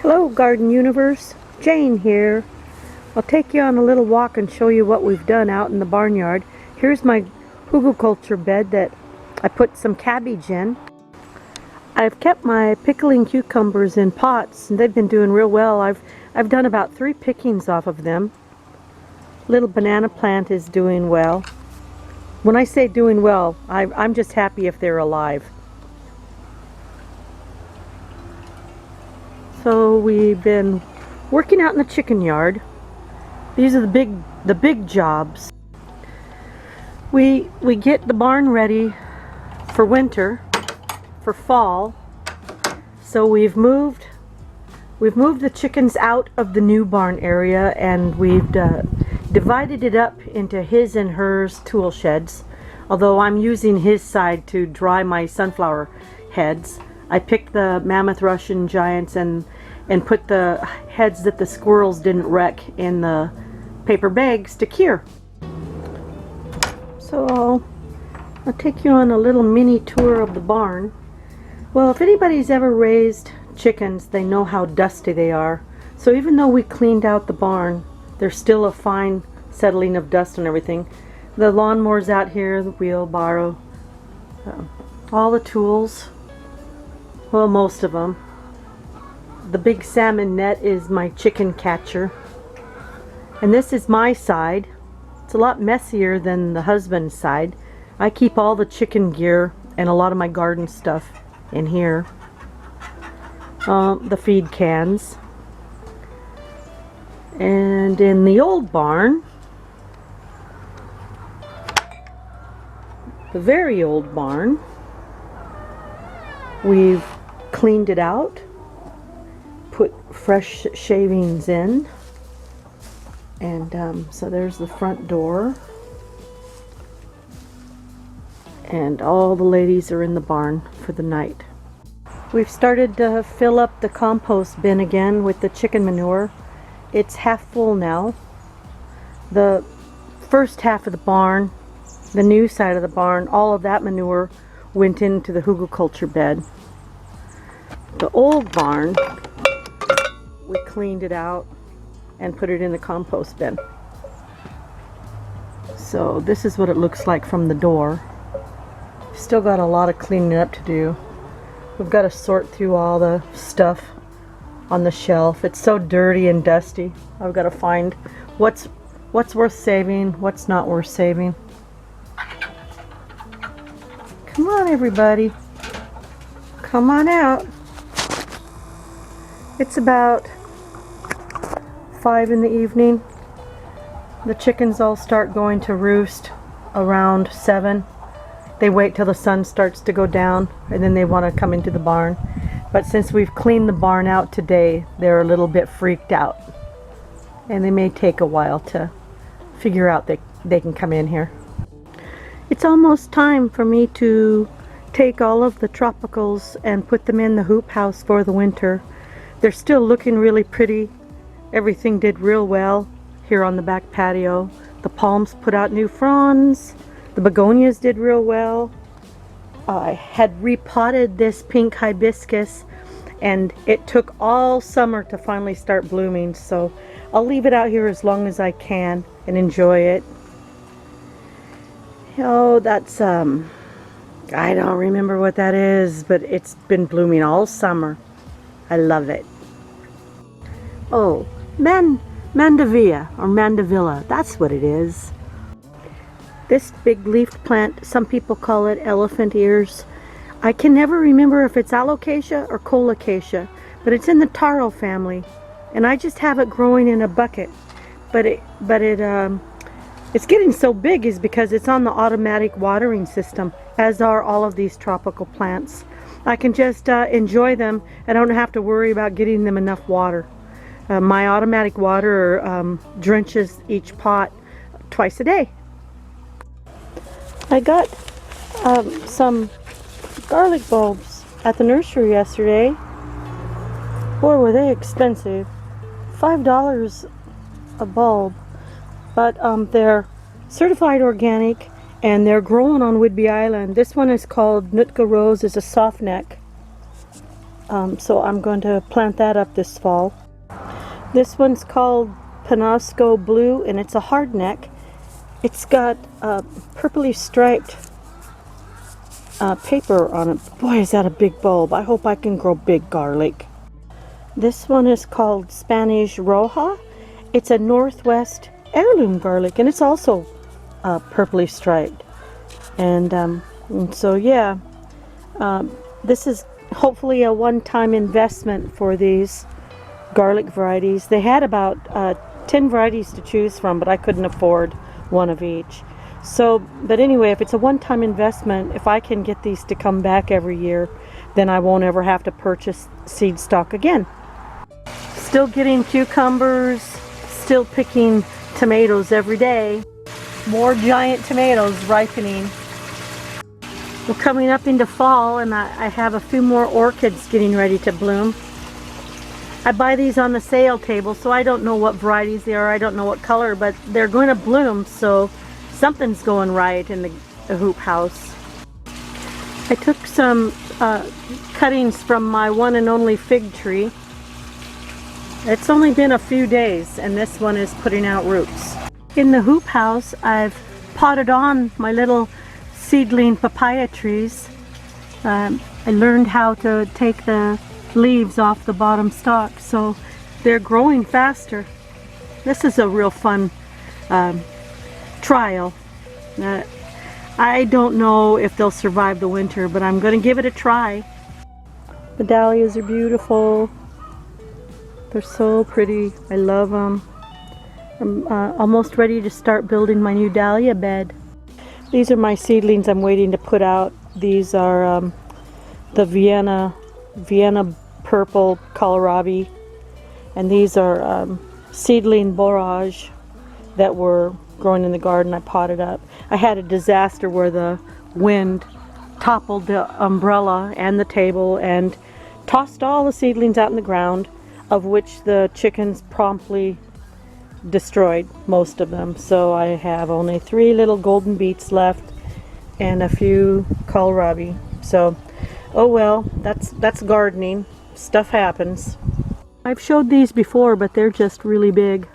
Hello Garden Universe, Jane here. I'll take you on a little walk and show you what we've done out in the barnyard. Here's my hugelkultur bed that I put some cabbage in. I've kept my pickling cucumbers in pots and they've been doing real well. I've done about 3 pickings off of them. Little banana plant is doing well. When I say doing well, I'm just happy if they're alive. So we've been working out in the chicken yard. These are the big jobs. We get the barn ready for winter, for fall. So we've moved the chickens out of the new barn area, and we've divided it up into his and hers tool sheds. Although I'm using his side to dry my sunflower heads. I picked the mammoth Russian giants and put the heads that the squirrels didn't wreck in the paper bags to cure. So I'll take you on a little mini tour of the barn. Well, if anybody's ever raised chickens, they know how dusty they are. So even though we cleaned out the barn, there's still a fine settling of dust and everything. The lawnmower's out here, the wheelbarrow, all the tools. Well, most of them. The big salmon net is my chicken catcher. And this is my side. It's a lot messier than the husband's side. I keep all the chicken gear and a lot of my garden stuff in here. The feed cans. And in the old barn, the very old barn, we've cleaned it out, put fresh shavings in, and so there's the front door, and all the ladies are in the barn for the night. We've started to fill up the compost bin again with the chicken manure. It's half full now. The first half of the barn, the new side of the barn, all of that manure went into the hugelkultur bed. The old barn, we cleaned it out and put it in the compost bin. So this is what it looks like from the door. Still got a lot of cleaning up to do. We've got to sort through all the stuff on the shelf. It's so dirty and dusty. I've got to find what's worth saving, what's not worth saving. Come on, everybody. Come on out. It's about 5 in the evening. The chickens all start going to roost around 7. They wait till the sun starts to go down and then they want to come into the barn. But since we've cleaned the barn out today, they're a little bit freaked out. And they may take a while to figure out that they can come in here. It's almost time for me to take all of the tropicals and put them in the hoop house for the winter. They're still looking really pretty. Everything did real well here on the back patio. The palms put out new fronds. The begonias did real well. I had repotted this pink hibiscus and it took all summer to finally start blooming, so I'll leave it out here as long as I can and enjoy it. Oh, that's I don't remember what that is, but it's been blooming all summer. I love it. Oh, mandevilla or mandevilla, that's what it is. This big leafed plant, some people call it elephant ears. I can never remember if it's alocasia or colocasia, but it's in the taro family, and I just have it growing in a bucket. But it's getting so big is because it's on the automatic watering system, as are all of these tropical plants. I can just enjoy them. I don't have to worry about getting them enough water. My automatic water drenches each pot twice a day. I got some garlic bulbs at the nursery yesterday. Boy, were they expensive. $5 a bulb. But they're certified organic and they're grown on Whidbey Island. This one is called Nootka Rose. It's a soft neck. So I'm going to plant that up this fall. This one's called Penasco Blue, and it's a hardneck. It's got purpley striped paper on it. Boy, is that a big bulb. I hope I can grow big garlic. This one is called Spanish Roja. It's a Northwest heirloom garlic, and it's also purpley striped. And so yeah, this is hopefully a one-time investment for these garlic varieties. They had about 10 varieties to choose from, but I couldn't afford one of each. So, but anyway, if it's a one-time investment, if I can get these to come back every year, then I won't ever have to purchase seed stock again. Still getting cucumbers, still picking tomatoes every day. More giant tomatoes ripening. We're coming up into fall, and I have a few more orchids getting ready to bloom. I buy these on the sale table, so I don't know what varieties they are, I don't know what color, but they're going to bloom, so something's going right in the hoop house. I took some cuttings from my one and only fig tree. It's only been a few days, and this one is putting out roots. In the hoop house, I've potted on my little seedling papaya trees. I learned how to take the leaves off the bottom stalk, so they're growing faster. This is a real fun trial. I don't know if they'll survive the winter, but I'm going to give it a try. The dahlias are beautiful. They're so pretty. I love them. I'm almost ready to start building my new dahlia bed. These are my seedlings I'm waiting to put out. These are the Vienna purple kohlrabi, and these are seedling borage that were growing in the garden. I potted up. I had a disaster where the wind toppled the umbrella and the table and tossed all the seedlings out in the ground, of which the chickens promptly destroyed most of them. So I have only 3 little golden beets left and a few kohlrabi. So oh well, that's gardening. Stuff happens. I've showed these before, but they're just really big.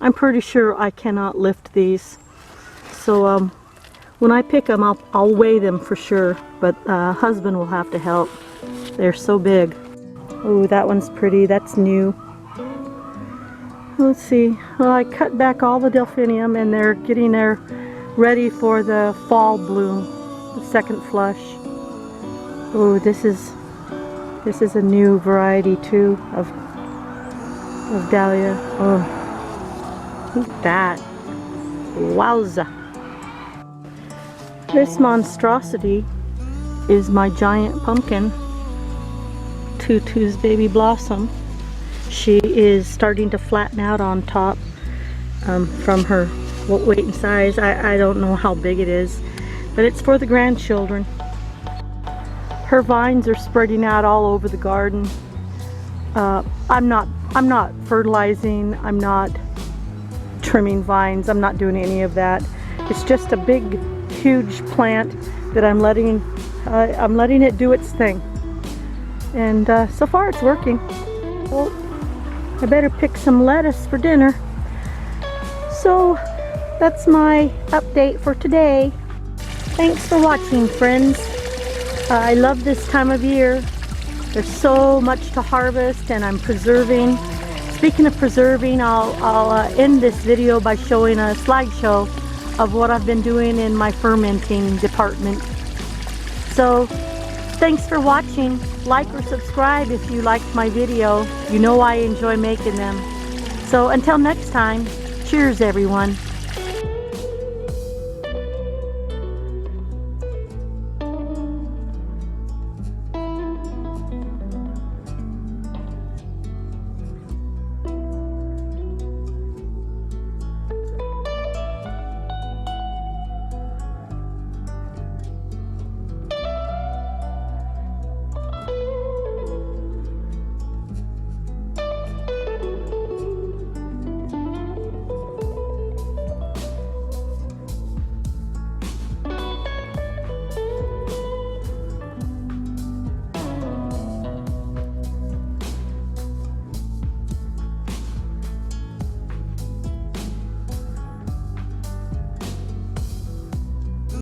I'm pretty sure I cannot lift these. So when I pick them, I'll weigh them for sure, but husband will have to help. They're so big. Oh, that one's pretty. That's new. Let's see. Well, I cut back all the delphinium, and they're getting there ready for the fall bloom, the second flush. Oh, this is a new variety too of dahlia. Oh, look at that! Wowza! This monstrosity is my giant pumpkin, Tutu's baby blossom. She is starting to flatten out on top from her weight and size. I don't know how big it is, but it's for the grandchildren. Her vines are spreading out all over the garden. I'm not fertilizing. I'm not trimming vines. I'm not doing any of that. It's just a big, huge plant that I'm letting it do its thing. And so far it's working. Well, I better pick some lettuce for dinner. So that's my update for today. Thanks for watching, friends. I love this time of year. There's so much to harvest, and I'm preserving. Speaking of preserving, I'll end this video by showing a slideshow of what I've been doing in my fermenting department. So thanks for watching. Like or subscribe if you liked my video. You know I enjoy making them. So until next time, cheers everyone.